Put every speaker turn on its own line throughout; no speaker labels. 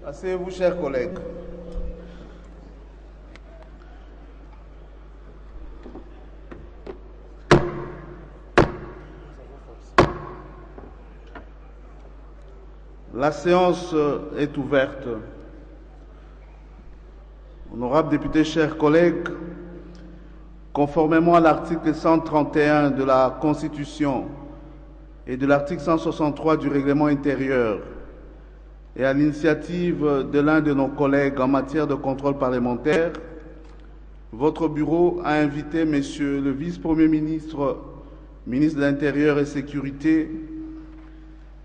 Asseyez-vous, chers collègues. La séance est ouverte. Honorables députés, chers collègues, conformément à l'article 131 de la Constitution et de l'article 163 du règlement intérieur, et à l'initiative de l'un de nos collègues en matière de contrôle parlementaire, votre bureau a invité Monsieur le vice-premier ministre, ministre de l'Intérieur et Sécurité,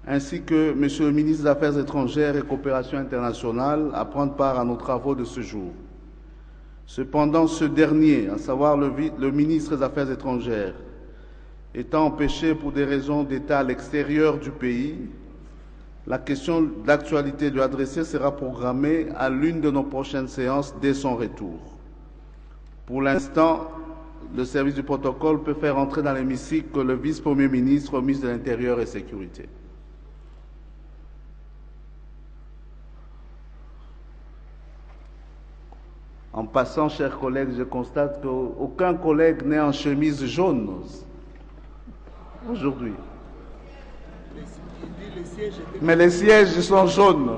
ainsi que Monsieur le ministre des Affaires étrangères et coopération internationale à prendre part à nos travaux de ce jour. Cependant, ce dernier, à savoir le ministre des Affaires étrangères, étant empêché pour des raisons d'État à l'extérieur du pays, la question d'actualité lui adressée sera programmée à l'une de nos prochaines séances dès son retour. Pour l'instant, le service du protocole peut faire entrer dans l'hémicycle le vice-premier ministre, ministre de l'Intérieur et Sécurité. En passant, chers collègues, je constate qu'aucun collègue n'est en chemise jaune aujourd'hui. Mais les sièges sont jaunes.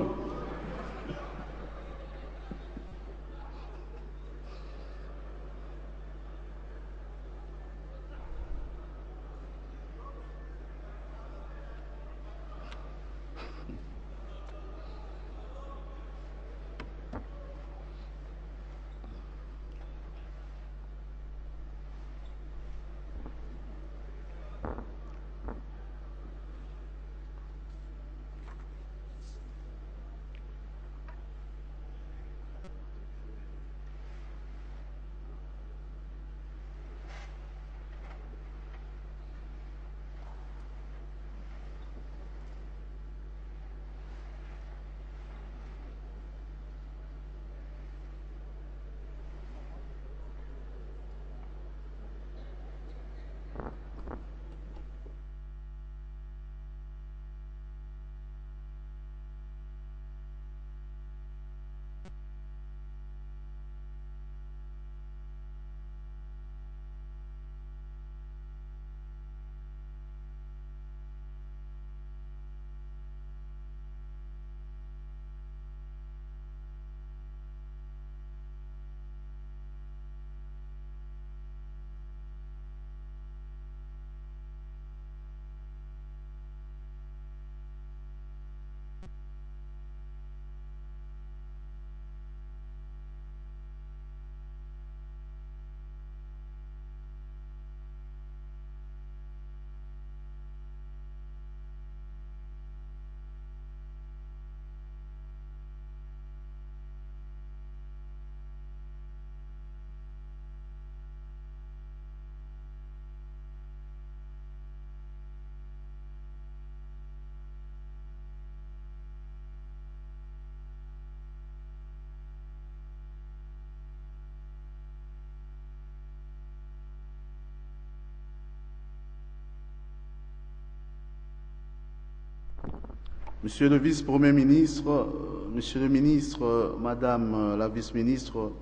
Monsieur le vice-premier ministre, monsieur le ministre, madame la vice-ministre,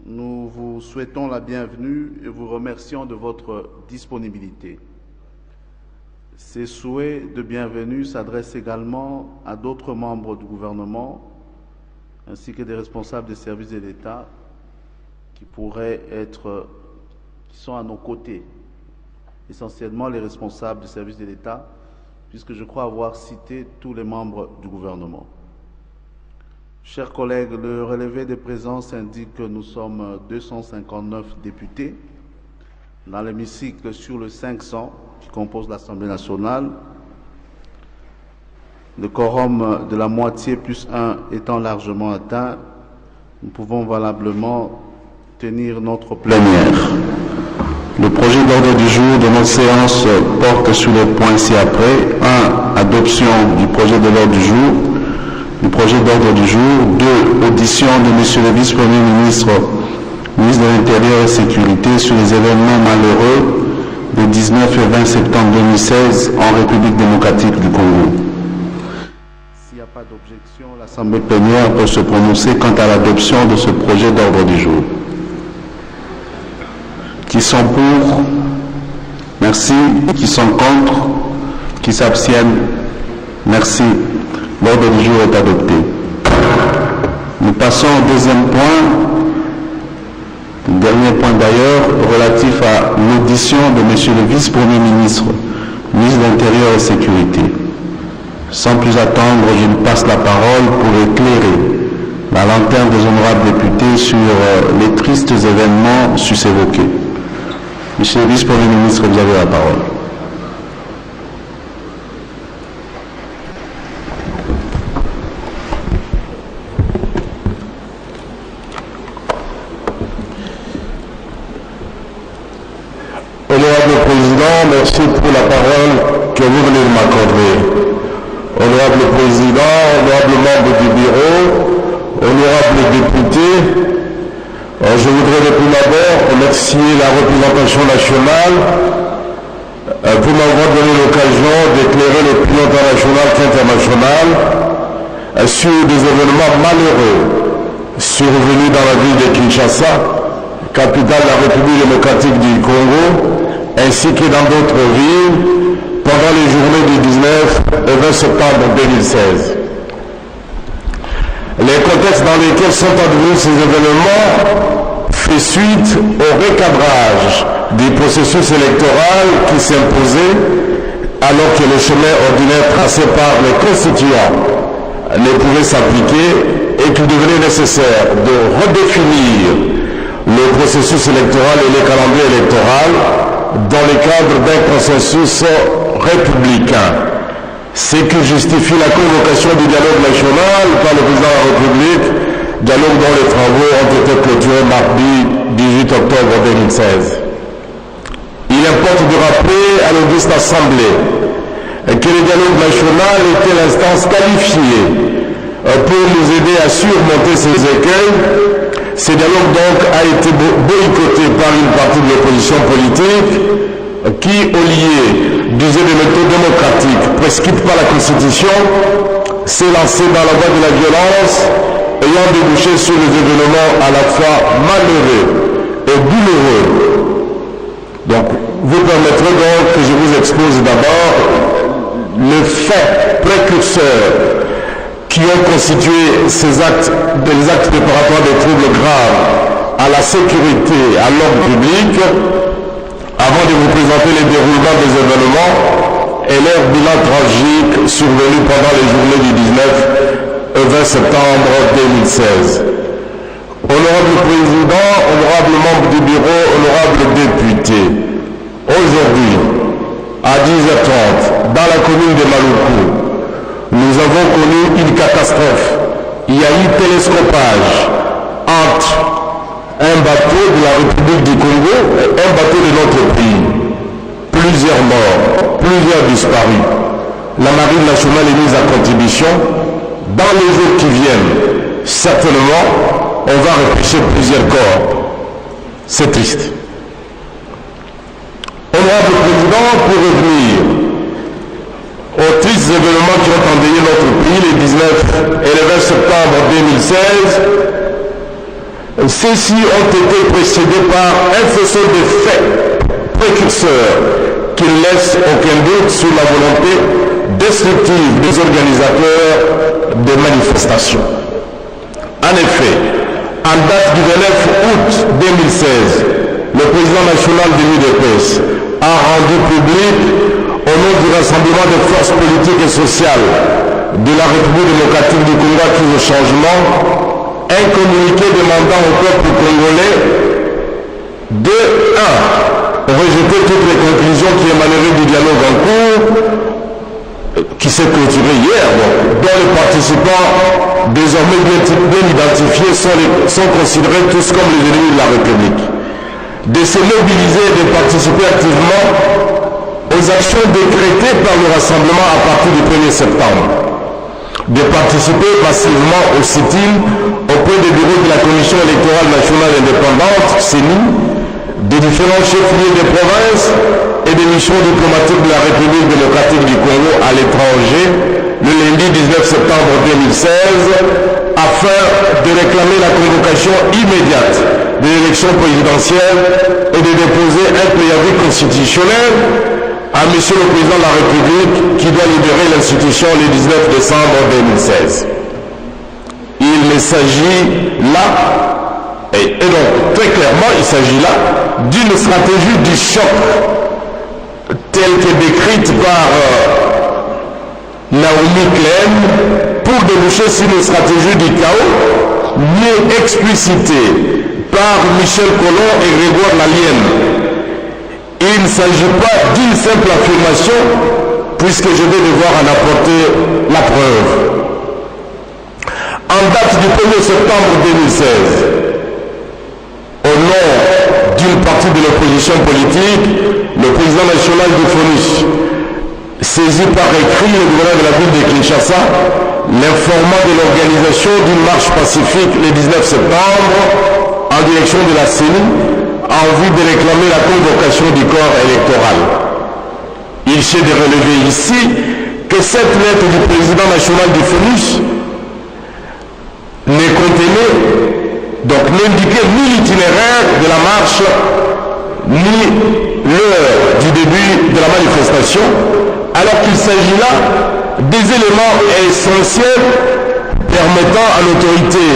nous vous souhaitons la bienvenue et vous remercions de votre disponibilité. Ces souhaits de bienvenue s'adressent également à d'autres membres du gouvernement ainsi que des responsables des services de l'État qui sont à nos côtés, essentiellement les responsables des services de l'État, puisque je crois avoir cité tous les membres du gouvernement. Chers collègues, le relevé de présence indique que nous sommes 259 députés dans l'hémicycle sur le 500 qui compose l'Assemblée nationale. Le quorum de la moitié plus 1 étant largement atteint, nous pouvons valablement tenir notre plénière. Le projet d'ordre du jour de notre séance porte sur les points ci-après. 1. Adoption du projet de l'ordre du jour. Du projet d'ordre du jour. 2. Audition de M. le vice-premier ministre, ministre de l'Intérieur et Sécurité sur les événements malheureux des 19 et 20 septembre 2016 en République démocratique du Congo. S'il n'y a pas d'objection, l'Assemblée plénière peut se prononcer quant à l'adoption de ce projet d'ordre du jour. Qui sont pour? Merci. Qui sont contre? Qui s'abstiennent? Merci. L'ordre du jour est adopté. Nous passons au deuxième point, le dernier point d'ailleurs, relatif à l'audition de M. le vice-premier ministre, ministre de l'Intérieur et Sécurité. Sans plus attendre, je lui passe la parole pour éclairer la lanterne des honorables députés sur les tristes événements sus-évoqués. Monsieur le vice-premier ministre, vous avez la parole.
Honorable Président, merci pour la parole que vous venez de m'accorder. Honorable Président, honorable membre du bureau, honorable député, je voudrais depuis d'abord remercier la représentation nationale pour m'avoir donné l'occasion d'éclairer l'opinion internationale qu'internationale sur des événements malheureux survenus dans la ville de Kinshasa, capitale de la République démocratique du Congo, ainsi que dans d'autres villes pendant les journées du 19 et 20 septembre 2016. Les contextes dans lesquels sont advenus ces événements fait suite au recadrage du processus électoral qui s'imposait alors que le chemin ordinaire tracé par les constituants ne pouvait s'appliquer et qu'il devenait nécessaire de redéfinir le processus électoral et le calendrier électoral dans le cadre d'un consensus républicain. Ce qui justifie la convocation du dialogue national par le président de la République, dialogue dont les travaux ont été clôturés mardi 18 octobre 2016. Il importe de rappeler à l'Auguste Assemblée que le dialogue national était l'instance qualifiée pour nous aider à surmonter ces écueils. Ce dialogue donc a été boycotté par une partie de l'opposition politique qui, au lieu d'user des méthodes démocratiques prescrites par la Constitution, s'est lancé dans la voie de la violence, ayant débouché sur des événements à la fois malheureux et douloureux. Donc, vous permettrez donc que je vous expose d'abord les faits précurseurs qui ont constitué ces actes, des actes préparatoires de troubles graves à la sécurité, à l'ordre public, avant de vous présenter les déroulements des événements et leur bilan tragique survenu pendant les journées du 19 et 20 septembre 2016. Honorable Président, honorable membre du bureau, honorable député, aujourd'hui, à 10h30, dans la commune de Maluku, nous avons connu une catastrophe. Il y a eu télescopage entre un bateau de la République du Congo et un bateau de notre pays. Plusieurs morts, plusieurs disparus. La Marine nationale est mise à contribution. Dans les jours qui viennent, certainement, on va repêcher plusieurs corps. C'est triste. Honorable Président, pour revenir aux tristes événements qui ont endeuillé notre pays le 19 et le 20 septembre 2016, ceux-ci ont été précédés par un faisceau de faits précurseurs qui ne laissent aucun doute sur la volonté destructive des organisateurs des manifestations. En effet, en date du 29 août 2016, le président national de l'UDPS a rendu public, au nom du Rassemblement des forces politiques et sociales de la République démocratique du Congo acquis au changement, un communiqué demandant au peuple congolais de 1. Rejeter toutes les conclusions qui émaneraient du dialogue en cours, qui s'est clôturé hier, dont les participants désormais bien identifiés sont considérés tous comme les ennemis de la République. De se mobiliser et de participer activement aux actions décrétées par le Rassemblement à partir du 1er septembre. De participer massivement au sit-in auprès des bureaux de la Commission électorale nationale indépendante, CENI, des différents chefs-lieux de province et des missions diplomatiques de la République démocratique du Congo à l'étranger le lundi 19 septembre 2016 afin de réclamer la convocation immédiate de l'élection présidentielle et de déposer un préavis constitutionnel à M. le Président de la République qui doit libérer l'institution le 19 décembre 2016. Il ne s'agit là, et donc très clairement, il s'agit là d'une stratégie du choc telle que décrite par Naomi Klein pour déboucher sur une stratégie du chaos mieux explicitée par Michel Collomb et Grégoire Lalienne. Il ne s'agit pas d'une simple affirmation puisque je vais devoir en apporter la preuve. En date du 1er septembre 2016, au nom d'une partie de l'opposition politique, le président national du FONUS saisit par écrit le gouverneur de la ville de Kinshasa, l'informant de l'organisation d'une marche pacifique le 19 septembre en direction de la CENI en vue de réclamer la convocation du corps électoral. Il s'est de relever ici que cette lettre du président national du FONUS ne contenait, donc n'indiquait ni l'itinéraire de la marche, ni l'heure du début de la manifestation, alors qu'il s'agit là des éléments essentiels permettant à l'autorité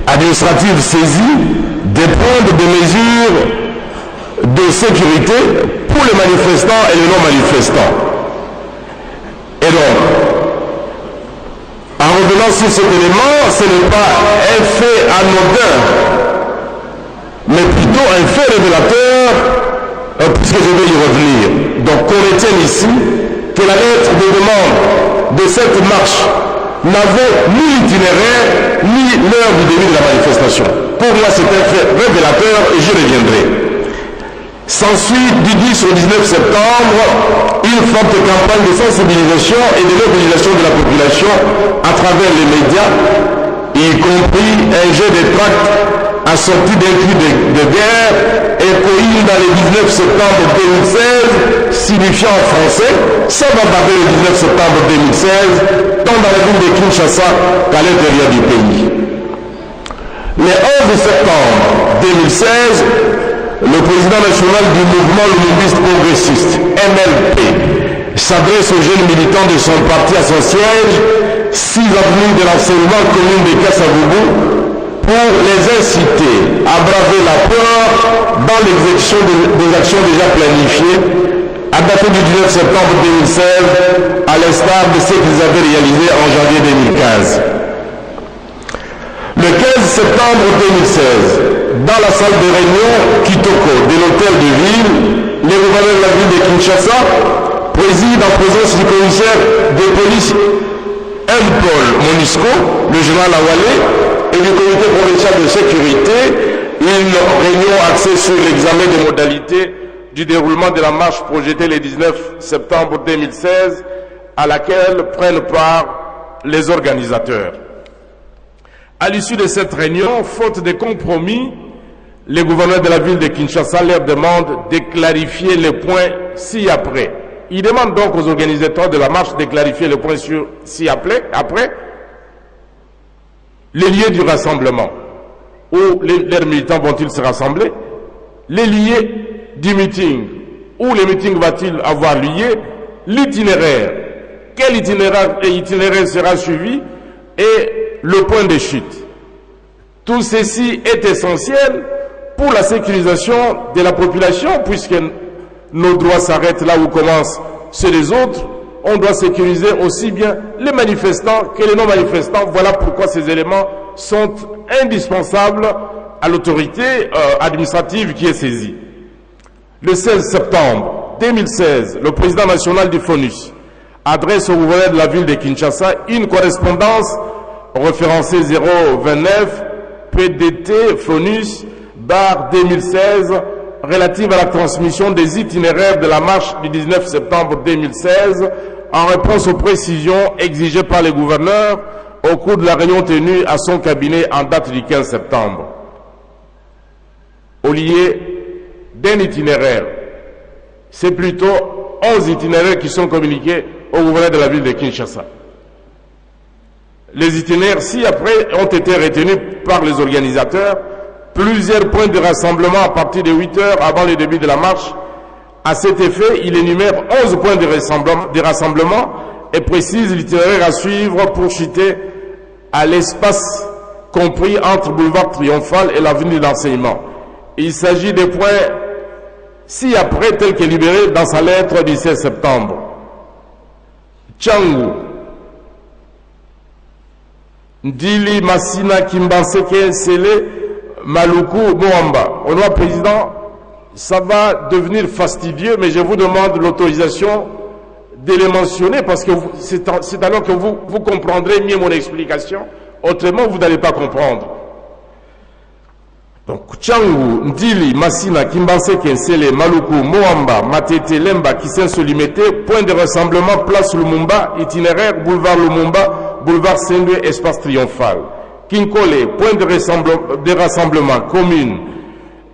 administrative saisie de prendre des mesures de sécurité pour les manifestants et les non-manifestants. Et donc, en revenant sur cet élément, ce n'est pas un fait anodin, mais plutôt un fait révélateur, puisque je vais y revenir. Donc, qu'on retienne ici que la lettre de demande de cette marche n'avait ni l'itinéraire, ni l'heure du début de la manifestation. Pour moi, c'est un fait révélateur et j'y reviendrai. S'ensuit du 10 au 19 septembre une forte campagne de sensibilisation et de mobilisation de la population à travers les médias, y compris un jeu de tracts assorti d'un cri de guerre et coïne dans le 19 septembre 2016, signifiant en français « Ça va bombarder le 19 septembre 2016, tant dans la ville de Kinshasa qu'à l'intérieur du pays ». Le 11 septembre 2016, le président national du mouvement lumumbiste progressiste, MLP, s'adresse aux jeunes militants de son parti à son siège, 6 avenue de l'enseignement commune de Kassavubu, pour les inciter à braver la peur dans l'exécution des actions déjà planifiées, à dater du 19 septembre 2016, à l'instar de ce qu'ils avaient réalisé en janvier 2015. Le 15 septembre 2016, dans la salle de réunion Kitoko de l'hôtel de ville, les gouverneurs de la ville de Kinshasa président en présence du commissaire de police M-Paul Monisco, le général Awale, et du comité provincial de sécurité, une réunion axée sur l'examen des modalités du déroulement de la marche projetée le 19 septembre 2016, à laquelle prennent part les organisateurs. À l'issue de cette réunion, faute de compromis, les gouverneurs de la ville de Kinshasa leur demandent de clarifier les points ci-après. Ils demandent donc aux organisateurs de la marche de clarifier les points ci-après, les lieux du rassemblement. Où leurs militants vont-ils se rassembler? Les lieux du meeting. Où le meeting va-t-il avoir lieu? L'itinéraire. Quel itinéraire sera suivi? Et le point de chute. Tout ceci est essentiel pour la sécurisation de la population, puisque nos droits s'arrêtent là où commencent ceux des autres. On doit sécuriser aussi bien les manifestants que les non-manifestants. Voilà pourquoi ces éléments sont indispensables à l'autorité administrative qui est saisie. Le 16 septembre 2016, le président national du FONUS adresse au gouverneur de la ville de Kinshasa une correspondance référencée 029 PDT FONUS bar 2016 relative à la transmission des itinéraires de la marche du 19 septembre 2016 en réponse aux précisions exigées par les gouverneurs au cours de la réunion tenue à son cabinet en date du 15 septembre. Au lieu d'un itinéraire, c'est plutôt 11 itinéraires qui sont communiqués au gouverneur de la ville de Kinshasa. Les itinéraires ci-après ont été retenus par les organisateurs. Plusieurs points de rassemblement à partir de 8 heures avant le début de la marche. À cet effet, il énumère 11 points de rassemblement et précise l'itinéraire à suivre pour chuter à l'espace compris entre boulevard Triomphal et l'avenue de l'Enseignement. Il s'agit des points ci-après tels que libérés dans sa lettre du 16 septembre. Tchangu, Ndili, Massina, Kimbanseke, Sele, Maluku, Moamba. Au nom président, ça va devenir fastidieux, mais je vous demande l'autorisation de les mentionner parce que c'est alors que vous comprendrez mieux mon explication. Autrement, vous n'allez pas comprendre. Donc, Tchangu, Ndili, Massina, Kimbanseke, Nsele, Maluku, Moamba, Matete, Lemba, Kisenso Limité, point de rassemblement, place Lumumba, itinéraire, boulevard Lumumba, boulevard Sendwe, espace Triomphal. Kinkole, point de rassemblement, commune,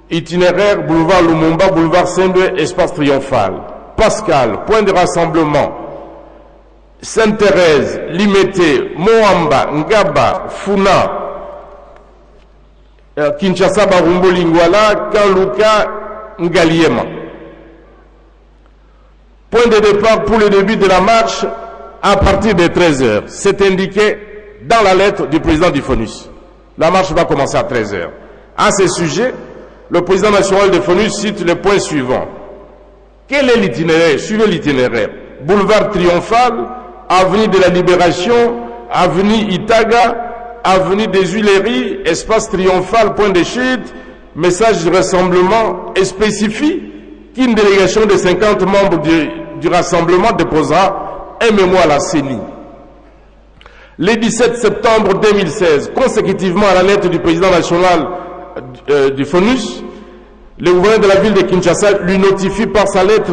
itinéraire, boulevard Lumumba, boulevard Sendwe, espace Triomphal. Pascal, point de rassemblement, Sainte-Thérèse, Limité, Moamba, Ngaba, Funa, Kinshasa, Barumbo, Lingwala, Kanluka, Ngaliema. Point de départ pour le début de la marche à partir de 13 heures. C'est indiqué dans la lettre du président du FONUS. La marche va commencer à 13 heures. À ce sujet, le président national du FONUS cite les points suivants. Quel est l'itinéraire? Suivez l'itinéraire. Boulevard Triomphal, avenue de la Libération, avenue Itaga, avenue des Huileries, espace Triomphal, point de chute, message de rassemblement et spécifie qu'une délégation de 50 membres du rassemblement déposera un mémoire à la CENI. Le 17 septembre 2016, consécutivement à la lettre du président national du FONUS, le gouverneur de la ville de Kinshasa lui notifie par sa lettre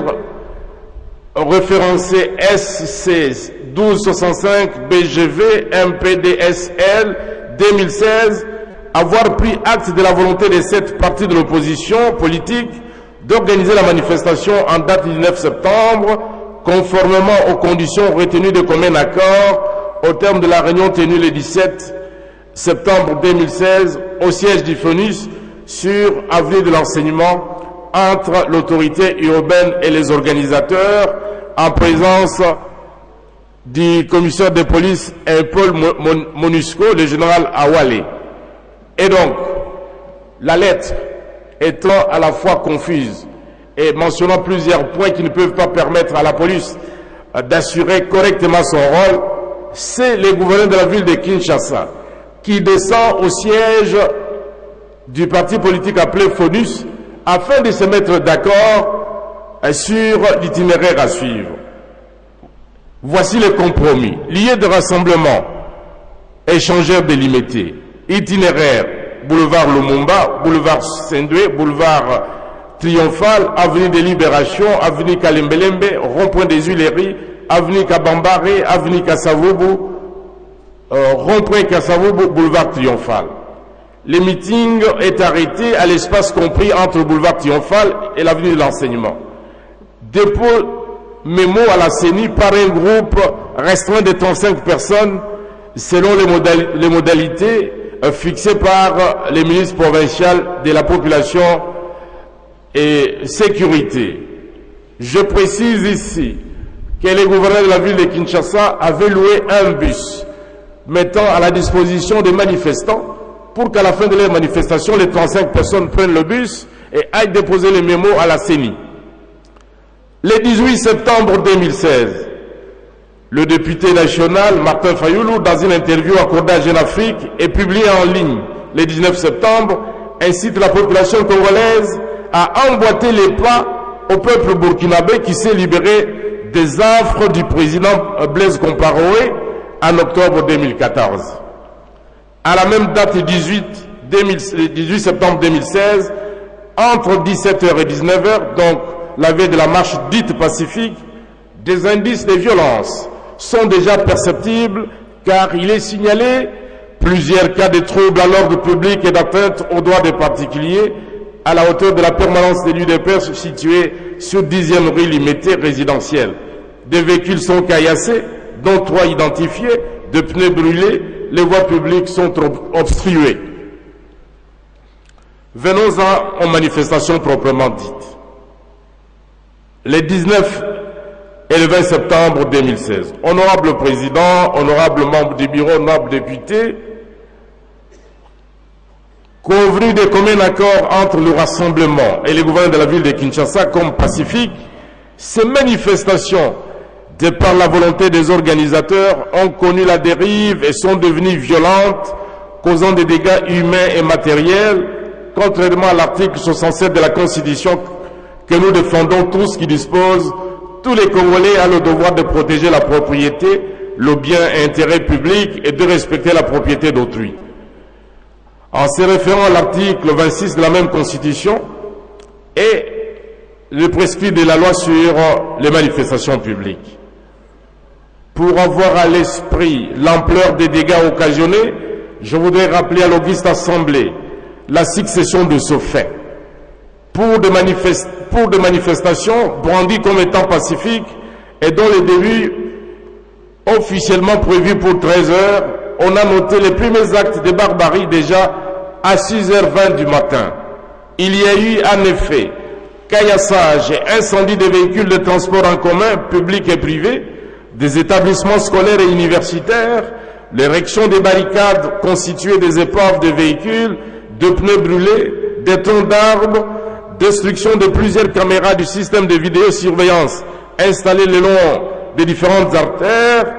référencée SC 1265 BGV MPDSL 2016 avoir pris acte de la volonté de cette partie de l'opposition politique d'organiser la manifestation en date du 9 septembre conformément aux conditions retenues de commun accord au terme de la réunion tenue le 17 septembre 2016 au siège du FONUS sur avenue de l'Enseignement entre l'autorité urbaine et les organisateurs en présence du commissaire de police Paul Monusco, le général Awale. Et donc, la lettre étant à la fois confuse et mentionnant plusieurs points qui ne peuvent pas permettre à la police d'assurer correctement son rôle, c'est le gouverneur de la ville de Kinshasa qui descend au siège du parti politique appelé FONUS afin de se mettre d'accord sur l'itinéraire à suivre. Voici le compromis. Lieu de rassemblement, échangeur délimité, itinéraire, boulevard Lumumba, boulevard Sendwe, boulevard Triomphal, avenue des Libérations, avenue Kalembelembe, rond-point des Huileries, avenue Kabambare, avenue Kassavubu, rond-point Kassavubu, boulevard Triomphal. Le meeting est arrêté à l'espace compris entre le boulevard Triomphal et l'avenue de l'Enseignement. Dépôt mémo à la CENI par un groupe restreint de 35 personnes selon les modalités fixées par les ministres provinciaux de la population et sécurité. Je précise ici que le gouverneur de la ville de Kinshasa avait loué un bus mettant à la disposition des manifestants pour qu'à la fin de leur manifestation, les 35 personnes prennent le bus et aillent déposer les mémos à la CENI. Le 18 septembre 2016, le député national Martin Fayoulou, dans une interview accordée à Jeune Afrique et publiée en ligne le 19 septembre, incite la population congolaise à emboîter les pas au peuple burkinabé qui s'est libéré des affres du président Blaise Compaoré en octobre 2014. À la même date, 18 septembre 2016, entre 17h et 19h, donc la veille de la marche dite pacifique, des indices de violence sont déjà perceptibles car il est signalé plusieurs cas de troubles à l'ordre public et d'atteinte aux droits des particuliers à la hauteur de la permanence de l'UDPR située sur 10e rue Limité résidentielle. Des véhicules sont caillassés, dont 3 identifiés, de pneus brûlés, les voies publiques sont obstruées. Venons-en aux manifestations proprement dites. Les 19 et le 20 septembre 2016. Honorable Président, honorable membre du bureau, honorable député, convenu de commun accord entre le rassemblement et le gouvernement de la ville de Kinshasa comme pacifique, ces manifestations, de par la volonté des organisateurs, ont connu la dérive et sont devenues violentes, causant des dégâts humains et matériels, contrairement à l'article 67 de la Constitution que nous défendons tous, qui dispose « Tous les Congolais ont le devoir de protéger la propriété, le bien et intérêt public et de respecter la propriété d'autrui ». En se référant à l'article 26 de la même Constitution et le prescrit de la loi sur les manifestations publiques. Pour avoir à l'esprit l'ampleur des dégâts occasionnés, je voudrais rappeler à l'auguste Assemblée la succession de ce fait. Pour des manifestations brandies comme étant pacifiques et dont les débuts officiellement prévus pour 13 heures, on a noté les premiers actes de barbarie déjà à 6h20 du matin. Il y a eu en effet caillassage et incendie des véhicules de transport en commun, publics et privés, des établissements scolaires et universitaires, l'érection des barricades constituées des épaves de véhicules, de pneus brûlés, des troncs d'arbres, destruction de plusieurs caméras du système de vidéosurveillance installées le long des différentes artères,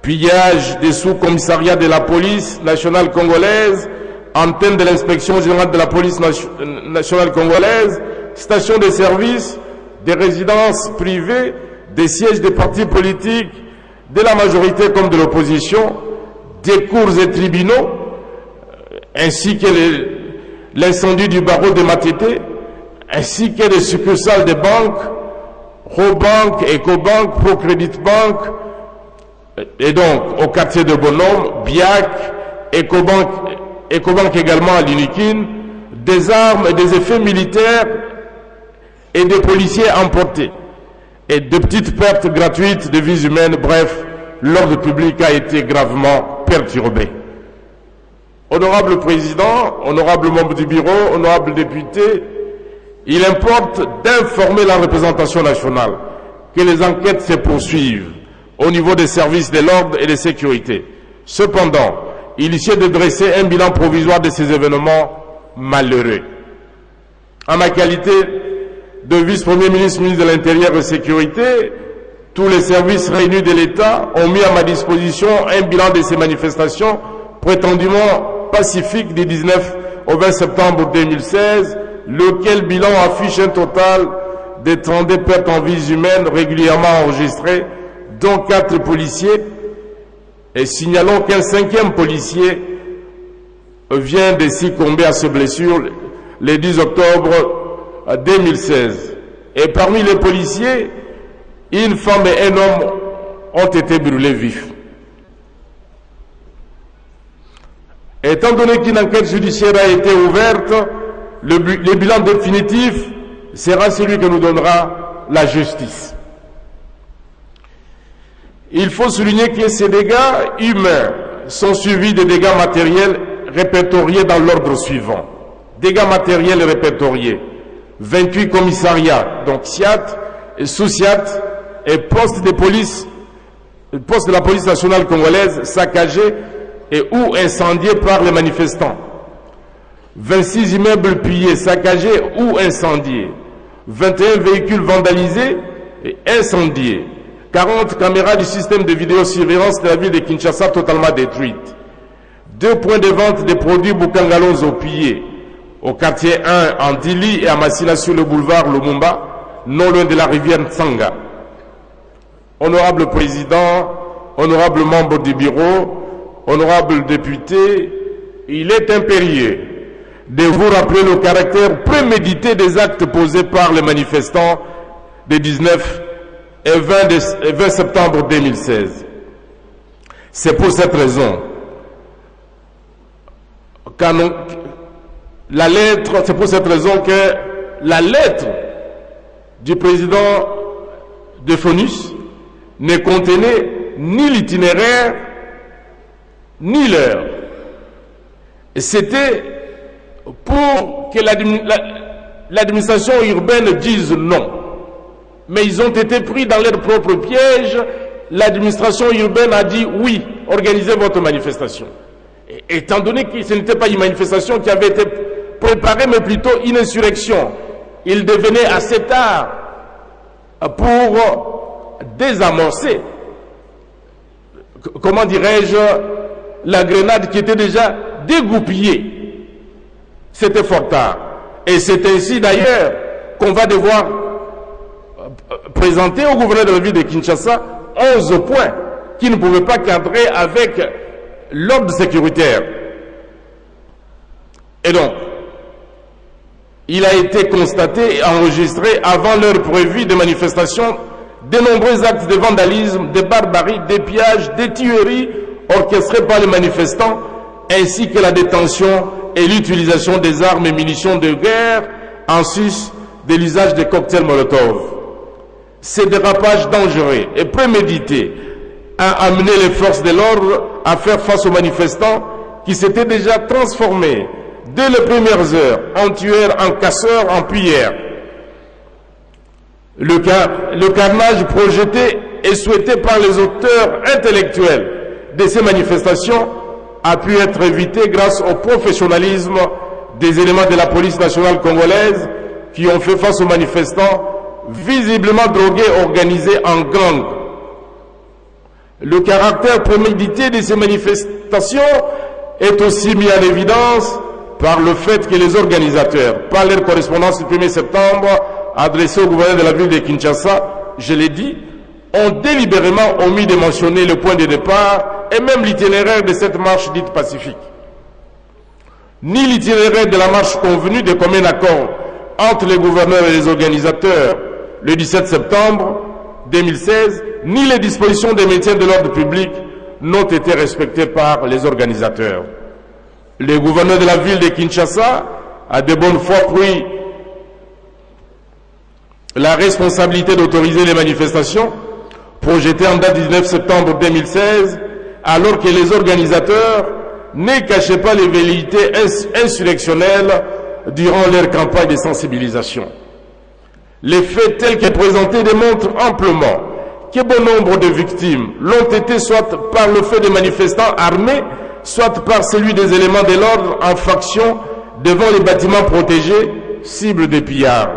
pillage des sous-commissariats de la police nationale congolaise, antenne de l'inspection générale de la police nationale congolaise, station de service, des résidences privées, des sièges des partis politiques, de la majorité comme de l'opposition, des cours et tribunaux, ainsi que l'incendie du barreau de Matete, ainsi que des succursales de banques, Robank, Ecobank, Procredit Bank, et donc au quartier de Bonhomme, Biac, Ecobank également à Linikine, des armes et des effets militaires et des policiers emportés, et de petites pertes gratuites de vies humaines. Bref, l'ordre public a été gravement perturbé. Honorable Président, honorable membre du bureau, honorable député, il importe d'informer la représentation nationale que les enquêtes se poursuivent au niveau des services de l'ordre et de sécurité. Cependant, il essaie de dresser un bilan provisoire de ces événements malheureux. En ma qualité de vice-premier ministre, ministre de l'Intérieur et de la Sécurité, tous les services réunis de l'État ont mis à ma disposition un bilan de ces manifestations prétendument pacifiques du 19 au 20 septembre 2016, lequel bilan affiche un total de 32 pertes en vies humaines régulièrement enregistrées, dont 4 policiers, et signalons qu'un 5e policier vient de succomber à ses blessures le 10 octobre 2016. Et parmi les policiers, une femme et un homme ont été brûlés vifs. Étant donné qu'une enquête judiciaire a été ouverte, le bilan définitif sera celui que nous donnera la justice. Il faut souligner que ces dégâts humains sont suivis de dégâts matériels répertoriés dans l'ordre suivant. Dégâts matériels répertoriés: 28 commissariats, donc SIAT, sous-SIAT et postes de la police nationale congolaise saccagés et ou incendiés par les manifestants. 26 immeubles pillés, saccagés ou incendiés. 21 véhicules vandalisés et incendiés. 40 caméras du système de vidéosurveillance de la ville de Kinshasa totalement détruites. 2 points de vente des produits Bukangalonzo pillés au quartier 1 en Dili et à Massila sur le boulevard Lumumba, non loin de la rivière Tsanga. Honorable Président, honorable membre du bureau, honorable député, il est impérieux de vous rappeler le caractère prémédité des actes posés par les manifestants des 19 et 20 septembre 2016. C'est pour cette raison que la lettre du président de FONUS ne contenait ni l'itinéraire
ni l'heure. C'était pour que l'administration urbaine dise non. Mais ils ont été pris dans leur propre piège. L'administration urbaine a dit oui, organisez votre manifestation. Et, étant donné que ce n'était pas une manifestation qui avait été préparée, mais plutôt une insurrection, il devenait assez tard pour désamorcer, comment dirais-je, la grenade qui était déjà dégoupillée. C'était fort tard. Et c'est ainsi d'ailleurs qu'on va devoir présenter au gouverneur de la ville de Kinshasa 11 points qui ne pouvaient pas cadrer avec l'ordre sécuritaire. Et donc, il a été constaté et enregistré avant l'heure prévue des manifestations de nombreux actes de vandalisme, de barbarie, de pillages, de tueries orchestrés par les manifestants, ainsi que la détention et l'utilisation des armes et munitions de guerre, en sus de l'usage des cocktails Molotov. Ces dérapages dangereux et prémédités a amené les forces de l'ordre à faire face aux manifestants qui s'étaient déjà transformés dès les premières heures en tueurs, en casseurs, en pilleurs. Le carnage projeté et souhaité par les auteurs intellectuels de ces manifestations a pu être évité grâce au professionnalisme des éléments de la police nationale congolaise qui ont fait face aux manifestants visiblement drogués, organisés en gang. Le caractère prémédité de ces manifestations est aussi mis en évidence par le fait que les organisateurs, par leur correspondance du 1er septembre adressée au gouverneur de la ville de Kinshasa, je l'ai dit, ont délibérément omis de mentionner le point de départ et même l'itinéraire de cette marche dite pacifique. Ni l'itinéraire de la marche convenue de commun accord entre les gouverneurs et les organisateurs le 17 septembre 2016, ni les dispositions de maintien de l'ordre public n'ont été respectées par les organisateurs. Le gouverneur de la ville de Kinshasa a de bonne foi pris la responsabilité d'autoriser les manifestations projetées en date du 19 septembre 2016, alors que les organisateurs ne cachaient pas les velléités insurrectionnelles durant leur campagne de sensibilisation. Les faits tels qu'ils présentés démontrent amplement que bon nombre de victimes l'ont été soit par le fait de manifestants armés, soit par celui des éléments de l'ordre en faction devant les bâtiments protégés, cibles des pillards.